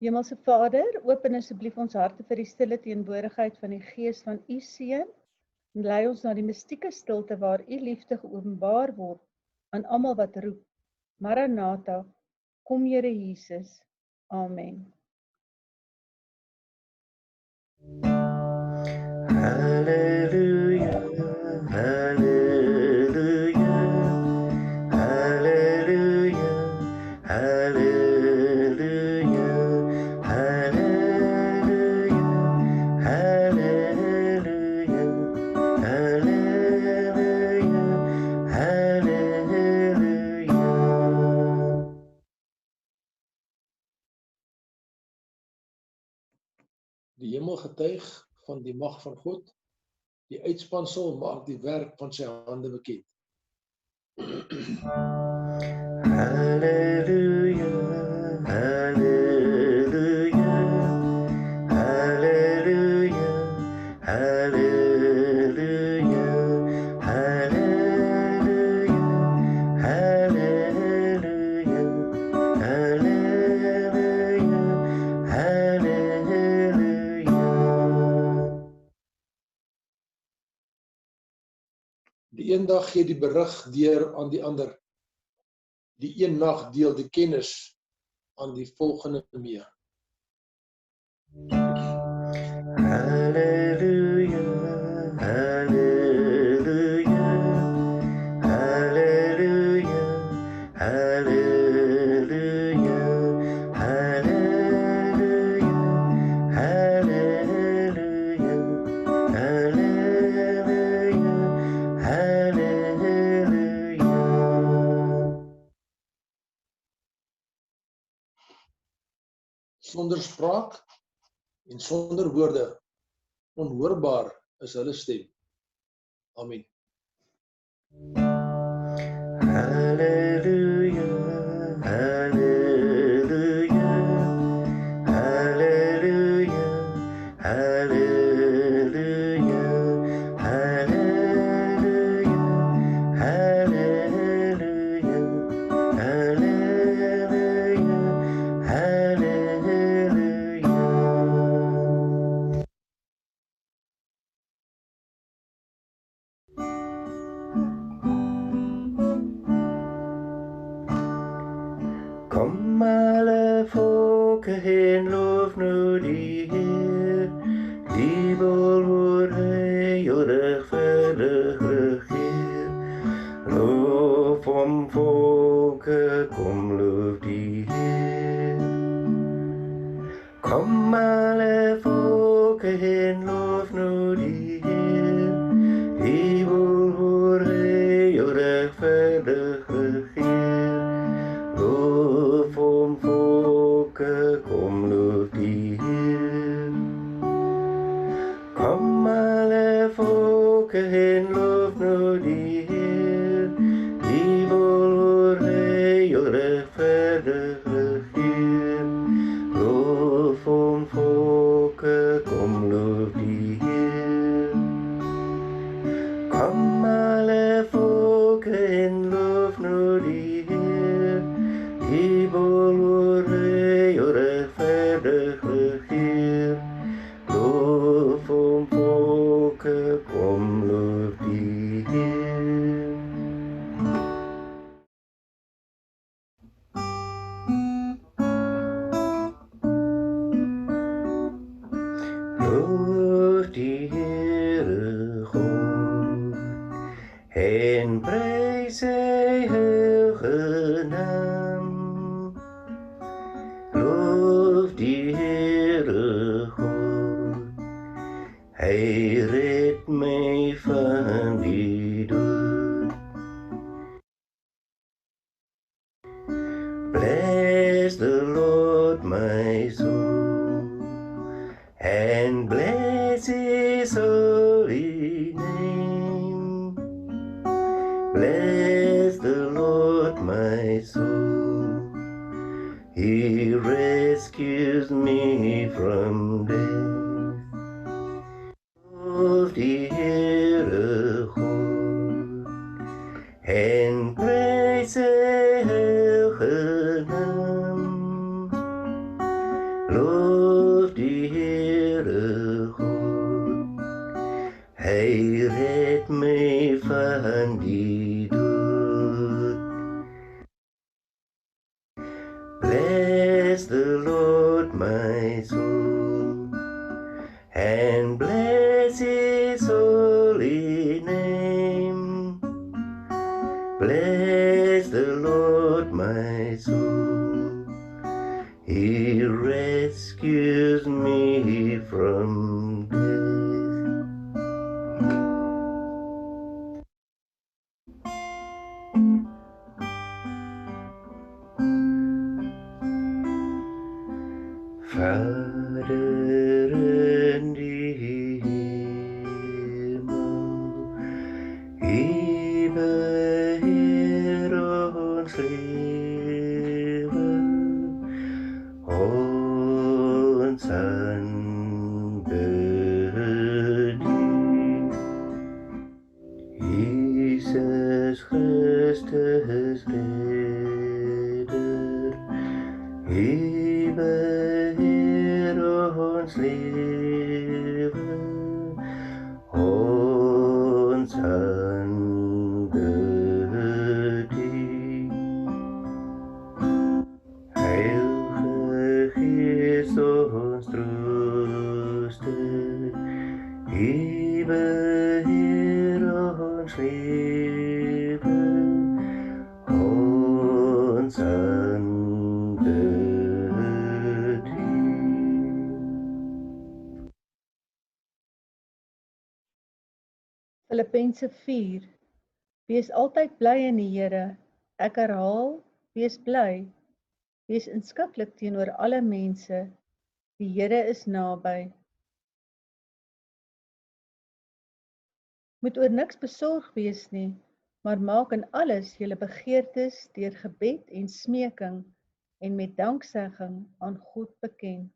Hemelse Vader, open asseblief ons harte vir die stille teenwoordigheid van die Gees van U Seun en lei ons na die mystieke stilte waar U liefde geopenbaar word aan almal wat roep. Maranatha, kom Here Jesus. Amen. Hallelujah, hallelujah, hallelujah, hallelujah, hallelujah, hallelujah, hallelujah, hallelujah. Die hemel getuig van die mag van God, die uitspansel maak die werk van sy hande bekend. Hallelujah, hallelujah, hallelujah, hallelujah, hallelujah, hallelujah, hallelujah, hallelujah. Die een dag gee die berig deur aan die ander. Die een nag deel die kennis aan die volgende mee. Hallelujah, hallelujah, hallelujah, hallelujah, hallelujah, hallelujah, hallelujah, hallelujah. Sonder spraak en sonder woorde, onhoorbaar is hulle stem. Amen. Hallelujah, hallelujah, hallelujah, hallelujah, hallelujah, hallelujah, hallelujah, hallelujah. Kom alle volken heen, loof nu die Heer, die behoort heel rechtvaardig regeer. Loof om volken, kom loof die Heer. Kom alle volken heen, loof nu die Heer, die behoort heel rechtvaardig regeer. Loof om volken, kom loof die Heer. Kom alle volken heen, loof nu die Heer, die behoort heel rechtvaardig regeer. Loof om volken, kom loof die Heer. Kom alle volken heen, loof nu die Heer, die behoort heel rechtvaardig regeer. Loof om volken, kom loof die Heer. Loof die Heere God en prijs sy heilige naam. Loof die Heere God, hy red my van die dood. Bless the Lord my soul, and bless his holy name. Bless the Lord my soul, he rescues me from death. Loof die Heere God, en prys sy heilige naam. Hy red my van die dood. Bless the Lord, my soul, and bless his holy name. Bless the Lord, my soul, he rescues me from death. Vader in die hemel, U beheer ons lewe, ons aanbiding. Jesus Christus Redder, U beheer ons lewe, ons aanbiding. Heilige Gees ons trooster, U beheer ons lewe, ons aanbiding. Filippense 4. Wees altyd bly in die Here. Ek herhaal, wees bly. Wees inskikkelik teenoor alle mense. Die Here is naby. Moet oor niks besorg wees nie, maar maak in alles julle begeertes deur gebed en smeking en met danksegging aan God bekend.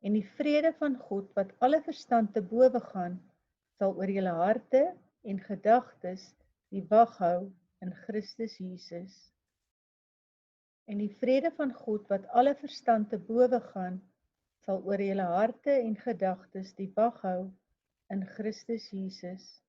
En die vrede van God wat alle verstand te bowe gaan, sal oor julle harte en gedagtes die wag hou in Christus Jesus. En die vrede van God wat alle verstand te bowe gaan, sal oor julle harte en gedagtes die wag hou in Christus Jesus.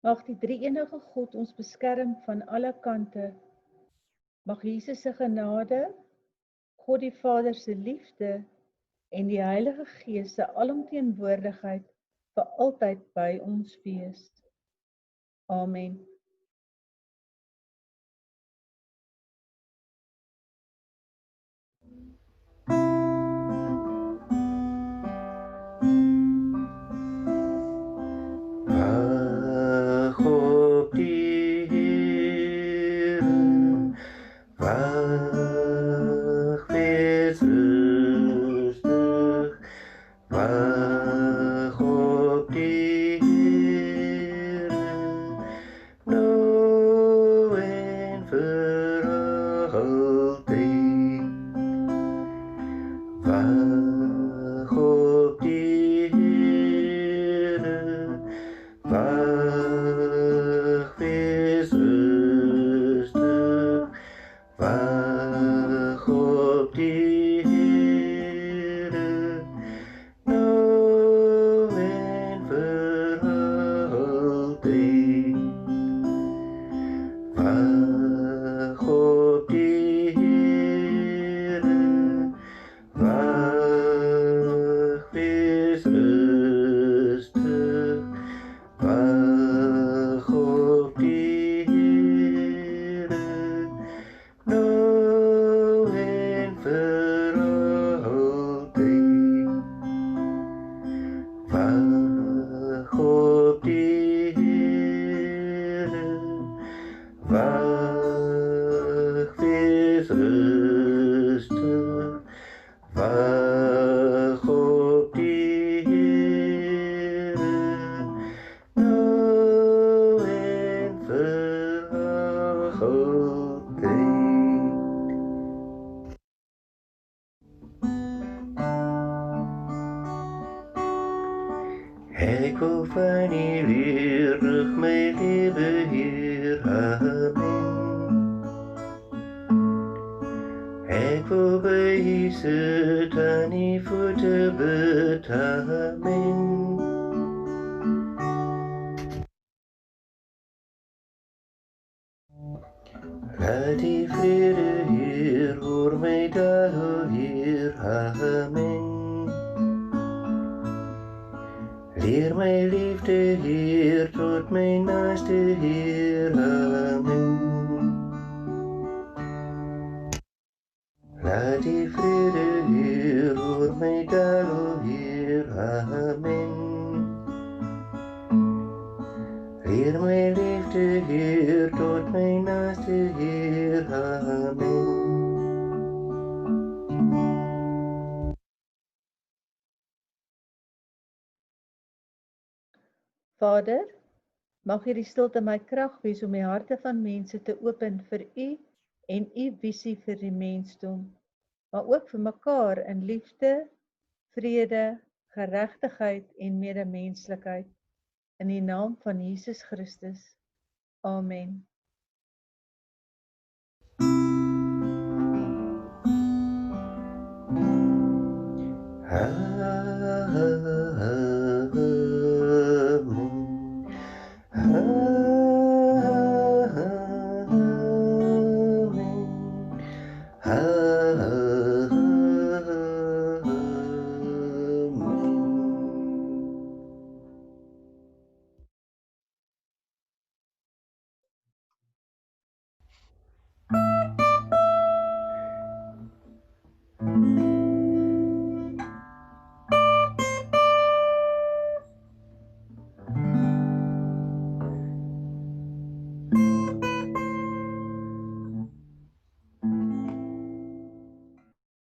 Mag die drie-enige God ons beskerm van alle kante. Mag Jesus se genade, God die Vader se liefde en die Heilige Gees se alomteenwoordigheid vir altyd by ons wees. Amen. Wag op die Here, wag wees rustig, wag op die Here, nou en vir altyd. Wag op die Here, wag wees rustig, wag op die Here, nou en vir altyd. Wag op die Here, wag wees rustig, wag op die Here, nou en vir altyd. Wag op die Here, wag wees rustig, wag op die Here, nou en vir altyd. Ek wil van U leer, rig my lewe, Heer, amen. Ek wil by U sit, aan U voete bid, amen. Laat die vrede, Heer, oor my daal, Heer, amen. Leer my liefde, Heer, tot my naaste, Heer, amen. Laat die vrede, Heer, oor my daal, Heer, amen. Leer my liefde, Heer, tot my naaste, Heer, amen. Vader, mag hierdie stilte my krag wees om die harte van mense te open vir U en U visie vir die mensdom, maar ook vir mekaar in liefde, vrede, geregtigheid en medemenslikheid. In die naam van Jesus Christus. Amen. Amen.